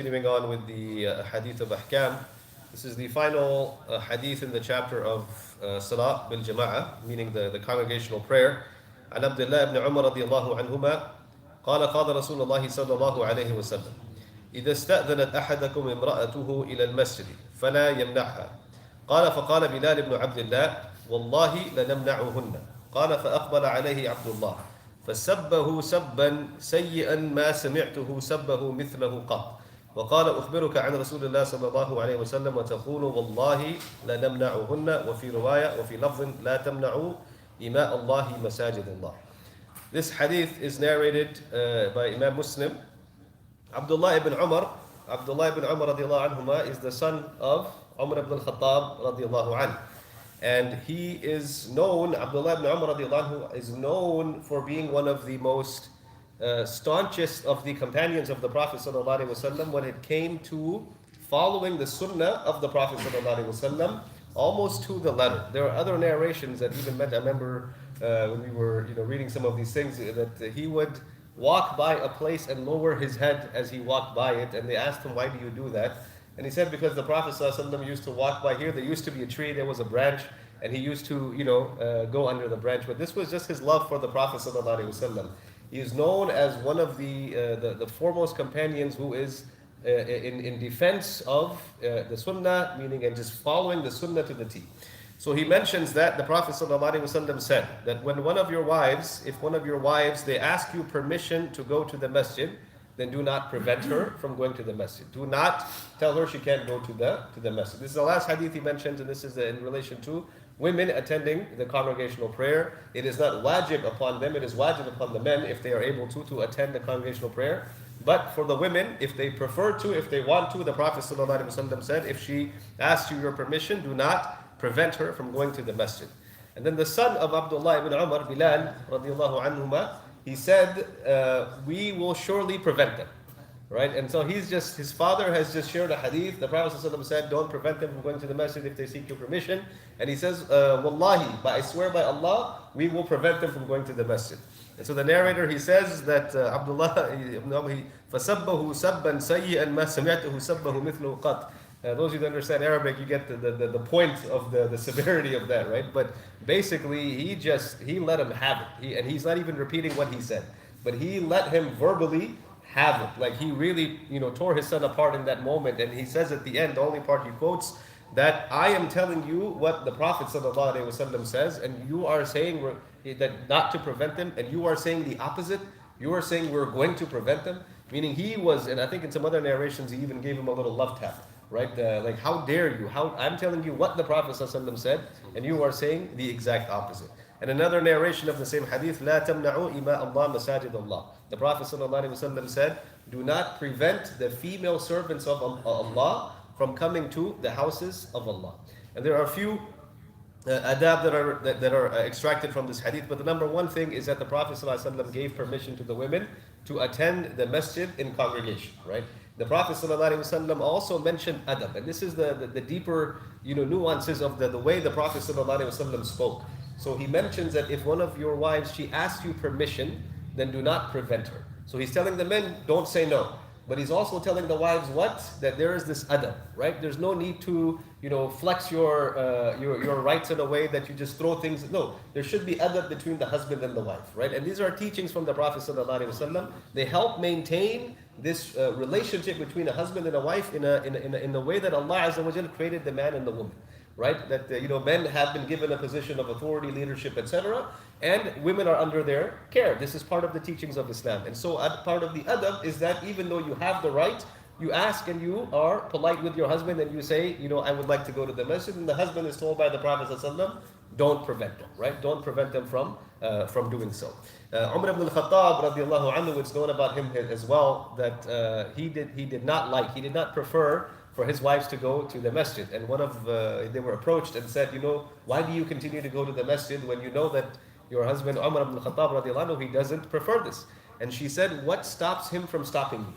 Continuing on with the hadith of ahkam. This is the final hadith in the chapter of salat bil jama'ah, meaning the congregational prayer. عن عبد الله بن عمر رضي الله عنهما قال قال رسول الله صلى الله عليه وسلم إذا استأذنت أحدكم امرأته إلى المسجد فلا يمنعها قال فقال بلال بن عبد الله والله لنمنعهن قال فأقبل عليه عبد الله فسبه سبا سيئا ما سمعته سبه مثله قط وقال أخبرك عن رسول الله صلى الله عليه وسلم وتقول والله لنمنعهن وفي رواية وفي لفظ لا تمنعوا إماء الله مساجد الله. This hadith is narrated by Imam Muslim. Abdullah ibn Umar radiallahu anhuma is the son of Umar ibn al-Khattab radiallahu anhu. And he is known, Abdullah ibn Umar radiallahu anhu is known for being one of the most staunchest of the companions of the Prophet ﷺ when it came to following the sunnah of the Prophet ﷺ almost to the letter. There are other narrations that even meant, I remember when we were reading some of these things, that he would walk by a place and lower his head as he walked by it, and they asked him, why do you do that? And he said, because the Prophet ﷺ used to walk by here, there used to be a tree, there was a branch, and he used to go under the branch. But this was just his love for the Prophet ﷺ. He is known as one of the foremost companions who is in defense of the sunnah, meaning and just following the sunnah to the T. So he mentions that the Prophet ﷺ said that when one of your wives, if one of your wives, they ask you permission to go to the masjid, then do not prevent her from going to the masjid. Do not tell her she can't go to the masjid. This is the last hadith he mentions, and this is in relation to women attending the congregational prayer. It is not wajib upon them, it is wajib upon the men if they are able to attend the congregational prayer. But for the women, if they prefer to, if they want to, the Prophet ﷺ said, if she asks you your permission, do not prevent her from going to the masjid. And then the son of Abdullah ibn Umar, Bilal radiallahu anhuma, he said, we will surely prevent them. Right? And so his father has just shared a hadith. The Prophet ﷺ said, don't prevent them from going to the masjid if they seek your permission. And he says, Wallahi, but I swear by Allah, we will prevent them from going to the masjid. And so the narrator, he says that Abdullah ibn Umar, فَسَبَّهُ سَبًّا سَيِّئًا مَا سَمِعْتُهُ سَبَّهُ مِثْلُهُ قَطْ. Those who understand Arabic, you get the point of the severity of that, right? But basically, he let him have it. And he's not even repeating what he said. But he let him verbally have it. Like he really, tore his son apart in that moment. And he says at the end, the only part he quotes, that I am telling you what the Prophet ﷺ says, and you are saying that not to prevent them, and you are saying the opposite. You are saying we're going to prevent them. Meaning he was, and I think in some other narrations, he even gave him a little love tap. Right? Like, how dare you? I'm telling you what the Prophet ﷺ said, and you are saying the exact opposite. And another narration of the same hadith, لا تمنعوا إماء الله مساجد الله. The Prophet ﷺ said, do not prevent the female servants of Allah from coming to the houses of Allah. And there are a few adab that are extracted from this hadith, but the number one thing is that the Prophet ﷺ gave permission to the women to attend the masjid in congregation, right? The Prophet ﷺ also mentioned adab, and this is the deeper nuances of the way the Prophet ﷺ spoke. So he mentions that if one of your wives, she asks you permission, then do not prevent her. So he's telling the men, don't say no. But he's also telling the wives what? That there is this adab, right? There's no need to, flex your rights in a way that you just throw things. No, there should be adab between the husband and the wife, right? And these are teachings from the Prophet ﷺ. They help maintain this relationship between a husband and a wife in the way that Allah Azza wa Jalla created the man and the woman. Right? That men have been given a position of authority, leadership, etc., and women are under their care. This is part of the teachings of Islam. And so part of the adab is that even though you have the right, you ask and you are polite with your husband and you say, I would like to go to the masjid, and the husband is told by the Prophet ﷺ, don't prevent them, right? Don't prevent them from doing so. Umar ibn al-Khattab radiallahu anhu, it's known about him as well that he did not prefer for his wives to go to the masjid. And they were approached and said, why do you continue to go to the masjid when you know that your husband Umar ibn al-Khattab radiallahu anhu, he doesn't prefer this? And she said, what stops him from stopping me?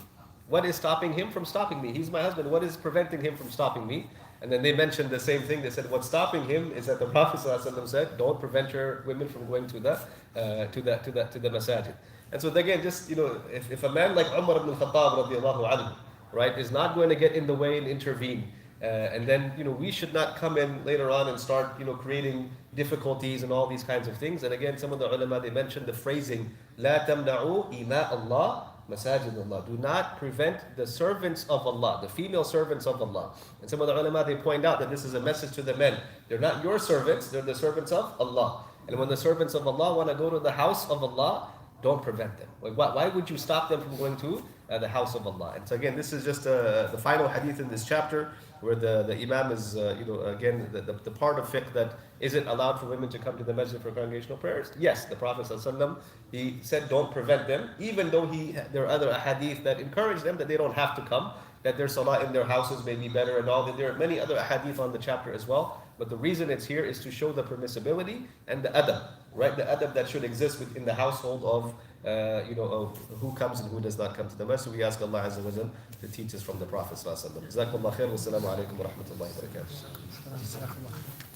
What is stopping him from stopping me? He's my husband. What is preventing him from stopping me? And then they mentioned the same thing. They said, what's stopping him is that the Prophet ﷺ said, don't prevent your women from going to the masajid. And so again, just if a man like Umar ibn al-Khattab radiallahu anhu, right, is not going to get in the way and intervene. And then, we should not come in later on and start, creating difficulties and all these kinds of things. And again, some of the ulama, they mentioned the phrasing, لا تمنعوا إماء الله مساجد الله. Do not prevent the servants of Allah, the female servants of Allah. And some of the ulama, they point out that this is a message to the men. They're not your servants, they're the servants of Allah. And when the servants of Allah want to go to the house of Allah, don't prevent them. Why would you stop them from going to the house of Allah? And so again, this is just the final hadith in this chapter, where the Imam is, again, the part of fiqh that is it allowed for women to come to the masjid for congregational prayers? Yes, the Prophet ﷺ, he said don't prevent them, even though there are other hadith that encourage them that they don't have to come, that their salah in their houses may be better and all. There are many other hadith on the chapter as well. But the reason it's here is to show the permissibility and the adab, right? The adab that should exist within the household of, of who comes and who does not come to the masjid. We ask Allah Azza wa Jal to teach us from the Prophet Sallallahu Alaihi Wasallam. Jazakumullah khair wa salamu alaykum wa rahmatullahi wa barakatuh.